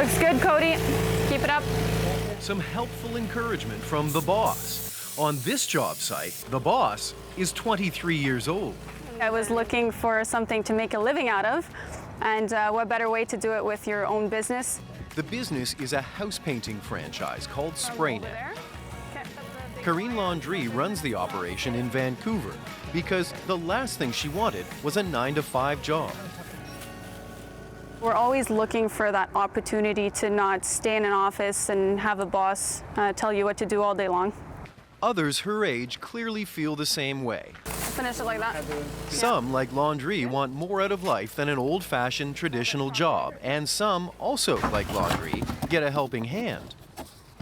Looks good, Cody. Keep it up. Some helpful encouragement from the boss. On this job site, the boss is 23 years old. I was looking for something to make a living out of, and what better way to do it with your own business? The business is a house painting franchise called SprayNet. Karine Laundrie runs the operation in Vancouver because the last thing she wanted was a 9-to-5 job. We're always looking for that opportunity to not stay in an office and have a boss tell you what to do all day long. Others her age clearly feel the same way. Finish it like that. Some, like Laundrie, want more out of life than an old-fashioned traditional job, and some, also like Laundrie, get a helping hand.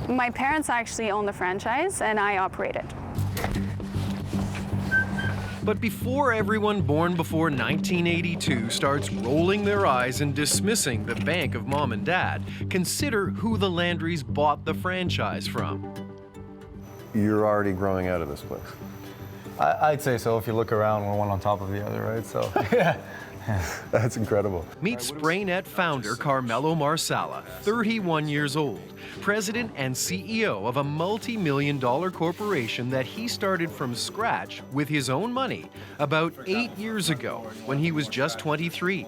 My parents actually own the franchise, and I operate it. But before everyone born before 1982 starts rolling their eyes and dismissing the bank of mom and dad, consider who the Landrys bought the franchise from. You're already growing out of this place. I'd say so. If you look around, we're one on top of the other, right? So, yeah. That's incredible. Meet SprayNet founder Carmelo Marsala, 31 years old, president and CEO of a multi-million-dollar corporation that he started from scratch with his own money about 8 years ago when he was just 23.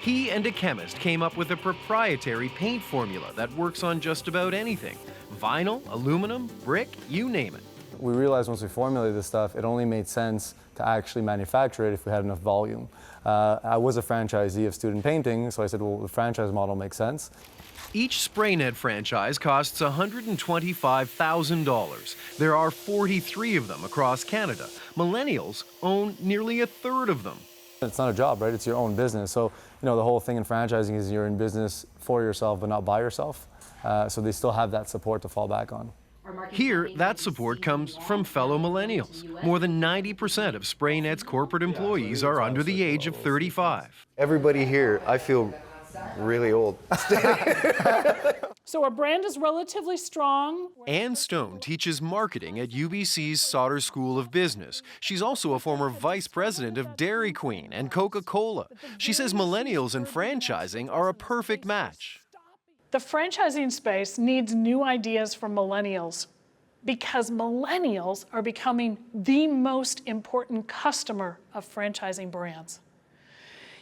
He and a chemist came up with a proprietary paint formula that works on just about anything. Vinyl, aluminum, brick, you name it. We realized once we formulated this stuff, it only made sense to actually manufacture it if we had enough volume. I was a franchisee of student painting, so I said, well, the franchise model makes sense. Each SprayNet franchise costs $125,000. There are 43 of them across Canada. Millennials own nearly a third of them. It's not a job, right? It's your own business. So, you know, the whole thing in franchising is you're in business for yourself, but not by yourself. So they still have that support to fall back on. Here, that support comes from fellow millennials. More than 90% of SprayNet's corporate employees are under the age of 35. Everybody here, I feel really old. So our brand is relatively strong. Ann Stone teaches marketing at UBC's Sauder School of Business. She's also a former vice president of Dairy Queen and Coca-Cola. She says millennials and franchising are a perfect match. The franchising space needs new ideas from millennials because millennials are becoming the most important customer of franchising brands.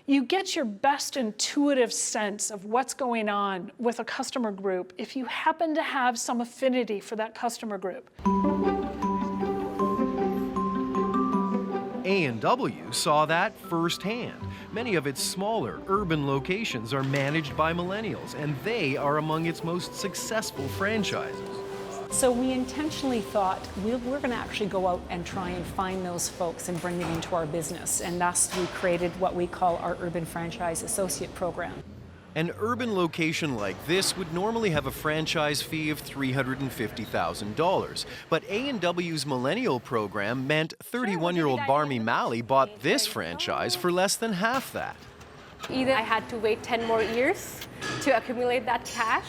You get your best intuitive sense of what's going on with a customer group if you happen to have some affinity for that customer group. A&W saw that firsthand. Many of its smaller urban locations are managed by millennials, and they are among its most successful franchises. So we intentionally thought we're going to actually go out and try and find those folks and bring them into our business, and thus we created what we call our Urban Franchise Associate Program. An urban location like this would normally have a franchise fee of $350,000, but A&W's millennial program meant 31-year-old Barmy Malley bought this franchise for less than half that. Either I had to wait 10 more years to accumulate that cash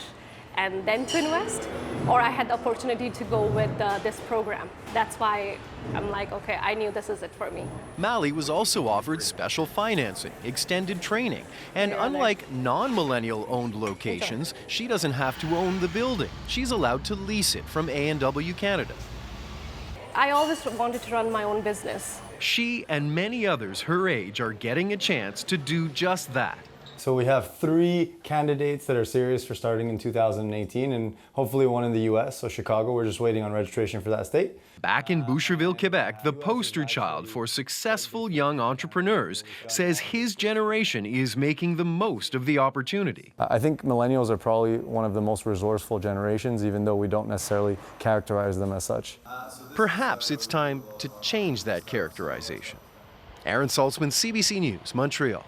and then to invest, or I had the opportunity to go with this program. That's why I'm like, okay, I knew this is it for me. Malley was also offered special financing, extended training, and unlike non-millennial owned locations, she doesn't have to own the building. She's allowed to lease it from A&W Canada. I always wanted to run my own business. She and many others her age are getting a chance to do just that. So we have 3 candidates that are serious for starting in 2018 and hopefully one in the US, so Chicago, we're just waiting on registration for that state. Back in Boucherville, Quebec, the poster child for successful young entrepreneurs says his generation is making the most of the opportunity. I think millennials are probably one of the most resourceful generations, even though we don't necessarily characterize them as such. Perhaps it's time to change that characterization. Aaron Saltzman, CBC News, Montreal.